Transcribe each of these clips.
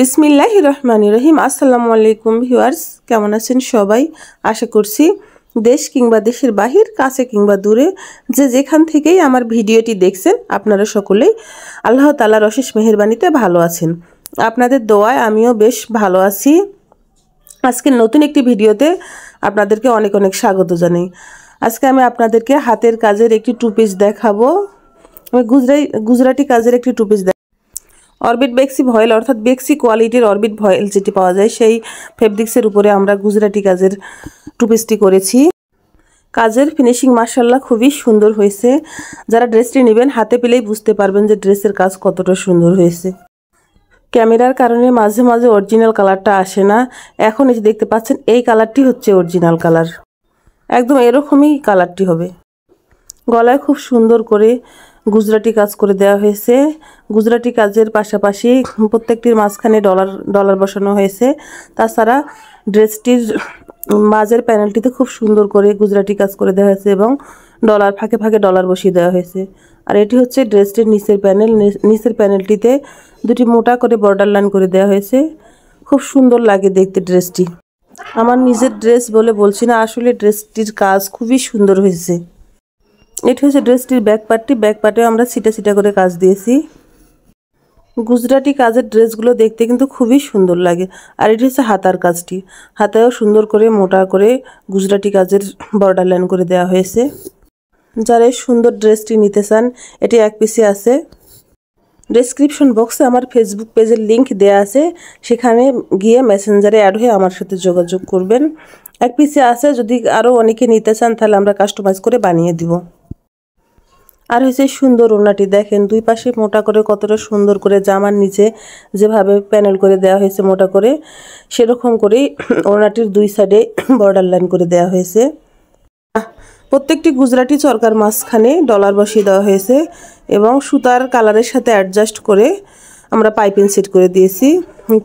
বিসমিল্লাহির রহমানির রহিম। আসসালামু আলাইকুম ভিউয়ার্স, কেমন আছেন সবাই? আশা করছি দেশ কিংবা দেশের বাহির, কাছে কিংবা দূরে, যে যেখান থেকেই আমার ভিডিওটি দেখছেন আপনারা সকলেই আল্লাহ তাআলার অশেষ মেহেরবানিতে ভালো আছেন। আপনাদের দোয়ায় আমিও বেশ ভালো আছি। আজকের নতুন একটি ভিডিওতে আপনাদেরকে অনেক অনেক স্বাগত জানাই। আজকে আমি আপনাদেরকে হাতের কাজের একটি টু পিস দেখাবো। আমি গুজরাটি কাজের একটি টু পিস অরবিট বেক্সি ভয়েল অর্থাৎ বেক্সি কোয়ালিটির অরবিট ভয়েল যেটি পাওয়া যায় সেই ফেব্রিক্সের উপরে আমরা গুজরাটি কাজের টু পিসটি করেছি। কাজের ফিনিশিং মাশাআল্লাহ খুবই সুন্দর হয়েছে। যারা ড্রেসটি নেবেন হাতে পেলেই বুঝতে পারবেন যে ড্রেসের কাজ কতটা সুন্দর হয়েছে। ক্যামেরার কারণে মাঝে মাঝে অরিজিনাল কালারটা আসে না। এখন এই যে দেখতে পাচ্ছেন এই কালারটি হচ্ছে অরিজিনাল কালার, একদম এরকমই কালারটি হবে। গলায় খুব সুন্দর করে গুজরাটি কাজ করে দেওয়া হয়েছে। গুজরাটি কাজের পাশাপাশি প্রত্যেকটির মাঝখানে ডলার বসানো হয়েছে। তাছাড়া ড্রেসটির মাঝের প্যানেলটিতে খুব সুন্দর করে গুজরাটি কাজ করে দেওয়া হয়েছে এবং ফাঁকে ফাঁকে ডলার বসিয়ে দেওয়া হয়েছে। আর এটি হচ্ছে ড্রেসটির নিচের প্যানেল। নিচের প্যানেলটিতে দুটি মোটা করে বর্ডার লাইন করে দেওয়া হয়েছে। খুব সুন্দর লাগে দেখতে ড্রেসটি। আমার নিজের ড্রেস বলে বলছি না, আসলে ড্রেসটির কাজ খুবই সুন্দর হয়েছে। এটি হচ্ছে ড্রেসটির ব্যাক পার্টটি। ব্যাক পার্টেও আমরা ছিটা ছিটা করে কাজ দিয়েছি। গুজরাটি কাজের ড্রেসগুলো দেখতে কিন্তু খুবই সুন্দর লাগে। আর এটি হচ্ছে হাতার কাজটি। হাতায়ও সুন্দর করে মোটা করে গুজরাটি কাজের বর্ডার লাইন করে দেওয়া হয়েছে। যারা এই সুন্দর ড্রেসটি নিতে চান এটি এক পিসে আছে। ডেসক্রিপশন বক্সে আমার ফেসবুক পেজের লিংক দেওয়া আছে, সেখানে গিয়ে মেসেঞ্জারে অ্যাড হয়ে আমার সাথে যোগাযোগ করবেন। এক পিসে আছে, যদি আরও অনেকে নিতে চান তাহলে আমরা কাস্টমাইজ করে বানিয়ে দিব। আর হয়েছে সুন্দর ওড়নাটি দেখেন, দুই পাশে মোটা করে কতটা সুন্দর করে জামার নিচে যেভাবে প্যানেল করে দেওয়া হয়েছে মোটা করে, সেরকম করেই ওড়নাটির দুই সাইডে বর্ডার লাইন করে দেওয়া হয়েছে। প্রত্যেকটি গুজরাটি চরকার মাঝখানে ডলার বসিয়ে দেওয়া হয়েছে এবং সুতার কালারের সাথে অ্যাডজাস্ট করে আমরা পাইপিং সেট করে দিয়েছি।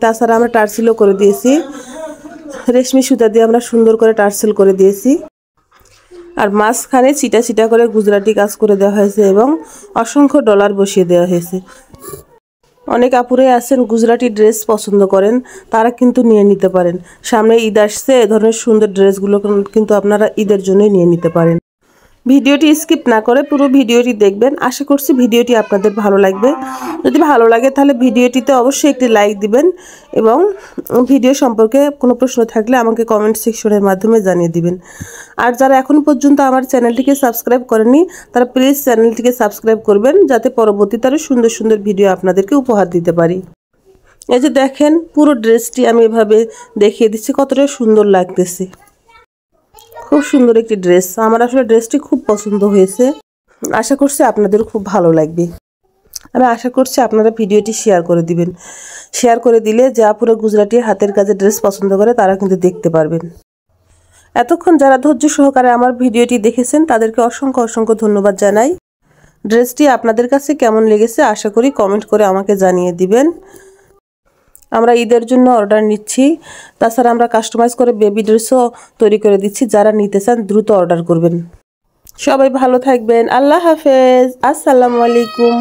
তাছাড়া আমরা টার্সেলও করে দিয়েছি। রেশমি সুতা দিয়ে আমরা সুন্দর করে টার্সেল করে দিয়েছি। আর মাঝখানে ছিটা ছিটা করে গুজরাটি কাজ করে দেওয়া হয়েছে এবং অসংখ্য ডলার বসিয়ে দেওয়া হয়েছে। অনেক আপুরে আছেন গুজরাটি ড্রেস পছন্দ করেন, তারা কিন্তু নিয়ে নিতে পারেন। সামনে ঈদ আসছে, এ ধরনের সুন্দর ড্রেসগুলো কিন্তু আপনারা ঈদের জন্যই নিয়ে নিতে পারেন। ভিডিওটি স্কিপ না করে পুরো ভিডিওটি দেখবেন। আশা করছি ভিডিওটি আপনাদের ভালো লাগবে। যদি ভালো লাগে তাহলে ভিডিওটিতে অবশ্যই একটি লাইক দিবেন এবং ভিডিও সম্পর্কে কোনো প্রশ্ন থাকলে আমাকে কমেন্ট সেকশনের মাধ্যমে জানিয়ে দিবেন। আর যারা এখন পর্যন্ত আমার চ্যানেলটিকে সাবস্ক্রাইব করেননি তারা প্লিজ চ্যানেলটিকে সাবস্ক্রাইব করবেন, যাতে পরবর্তীতে আরও সুন্দর সুন্দর ভিডিও আপনাদেরকে উপহার দিতে পারি। এই যে দেখেন পুরো ড্রেসটি আমি এভাবে দেখিয়ে দিচ্ছি, কতটা সুন্দর লাগতেছে। খুব সুন্দর একটি ড্রেস। আমার আসলে ড্রেসটি খুব পছন্দ হয়েছে। আশা করছি আপনাদের খুব ভালো লাগবে। আমি আশা করছি আপনারা ভিডিওটি শেয়ার করে দিবেন। শেয়ার করে দিলে যা পুরো গুজরাটি হাতের কাজে ড্রেস পছন্দ করে তারা কিন্তু দেখতে পারবেন। এতক্ষণ যারা ধৈর্য সহকারে আমার ভিডিওটি দেখেছেন তাদেরকে অসংখ্য অসংখ্য ধন্যবাদ জানাই। ড্রেসটি আপনাদের কাছে কেমন লেগেছে আশা করি কমেন্ট করে আমাকে জানিয়ে দিবেন। আমরা ঈদের জন্য অর্ডার নিচ্ছি। তাছাড়া আমরা কাস্টমাইজ করে বেবি ড্রেসও তৈরি করে দিচ্ছি। যারা নিতে চান দ্রুত অর্ডার করবেন। সবাই ভালো থাকবেন। আল্লাহ হাফেজ। আসসালামু আলাইকুম।